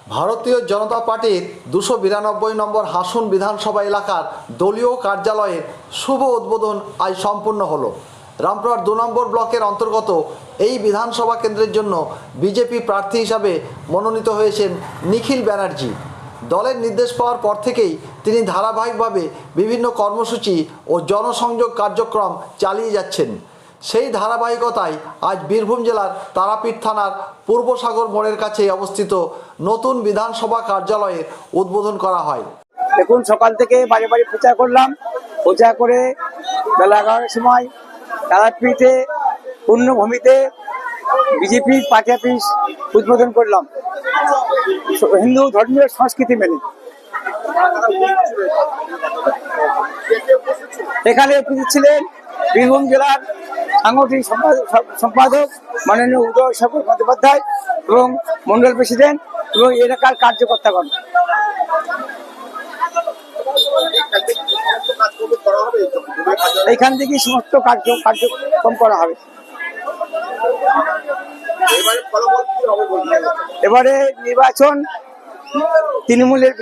ভারতীয় জনতা পার্টির 292 নম্বর হাসুন বিধানসভা এলাকার দলীয় কার্যালয়ের শুভ উদ্বোধন আজ সম্পূর্ণ হলো। রামপুরহাট 2 নম্বর ব্লকের অন্তর্গত এই বিধানসভা কেন্দ্রের জন্য বিজেপি প্রার্থী হিসাবে মনোনীত হয়েছেন নিখিল ব্যানার্জি। দলের নির্দেশ পাওয়ার পর থেকেই তিনি ধারাবাহিকভাবে বিভিন্ন কর্মসূচি ও জনসংযোগ কার্যক্রম চালিয়ে যাচ্ছেন। সেই ধারাবাহিকতায় আজ বীরভূম জেলার তারাপীঠ থানার পূর্বসাগর মোড়ের কাছে অবস্থিত নতুন বিধানসভা কার্যালয়ের উদ্বোধন করা হয়। দেখুন, সকাল থেকে বাড়ি বাড়ি প্রচার করলাম। প্রচার করে বেলা 11টার সময় তারাপীঠে পূর্ণভূমিতে বিজেপির পার্টি অফিস উদ্বোধন করলাম হিন্দু ধর্মীয় সংস্কৃতি মেনে। এখানে উপস্থিত ছিলেন বীরভূম জেলার সাংগঠনিক সম্পাদক মাননীয় উদয় শঙ্কর বন্দ্যোপাধ্যায় এবং মন্ডল প্রেসিডেন্ট এবং এলাকার কার্যকর্তাগণ। এইখান থেকেই সমস্ত কার্যক্রম করা হবে। এবারে নির্বাচন তৃণমূলের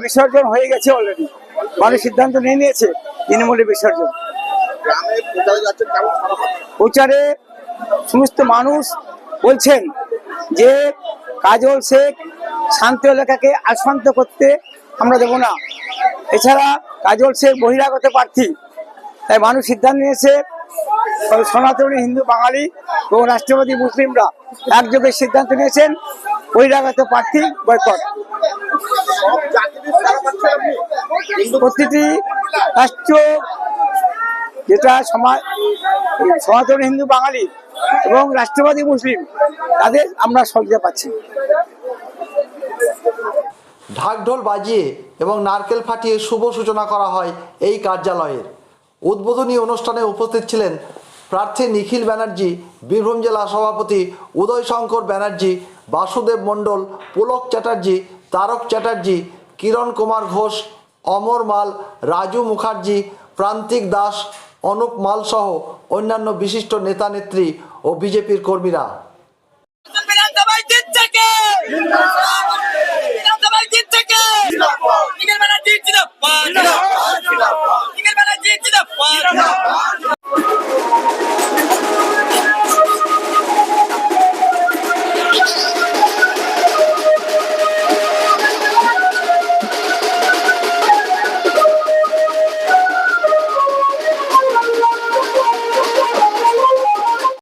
বিসর্জন হয়ে গেছে অলরেডি। মানুষ সিদ্ধান্ত নিয়ে নিয়েছে তৃণমূলের বিসর্জন। প্রচারে সমস্ত মানুষ বলছেন যে কাজল শেখ শান্ত এলাকাকে আশান্ত করতে আমরা দেবো না। এছাড়া কাজল শেখ বহিরাগত প্রার্থী, তাই মানুষ সিদ্ধান্ত নিয়েছে সনাতনী হিন্দু বাঙালি এবং রাষ্ট্রবাদী মুসলিমরা একযোগে সিদ্ধান্ত নিয়েছেন বহিরাগত প্রার্থী বয়কট। প্রতিটি রাষ্ট্র যেটা সনাতনী হিন্দু বাঙালি এবং রাষ্ট্রবাদী মুসলিম তাদের আমরা সহযোগিতা পাচ্ছি। ঢাকঢোল বাজিয়ে এবং নারকেল ফাটিয়ে শুভ সূচনা করা হয় এই কার্যালয়ের। উদ্বোধনী অনুষ্ঠানে উপস্থিত ছিলেন প্রার্থী নিখিল ব্যানার্জি, বীরভূম জেলা সভাপতি উদয় শঙ্কর ব্যানার্জি, বাসুদেব মণ্ডল, পুলক চ্যাটার্জি, তারক চ্যাটার্জি, কিরণ কুমার ঘোষ, অমর মাল, রাজু মুখার্জি, প্রান্তিক দাস, অনুপ মাল সহ অন্যান্য বিশিষ্ট নেতা নেত্রী ও বিজেপির কর্মীরা। Nikhil Banerjee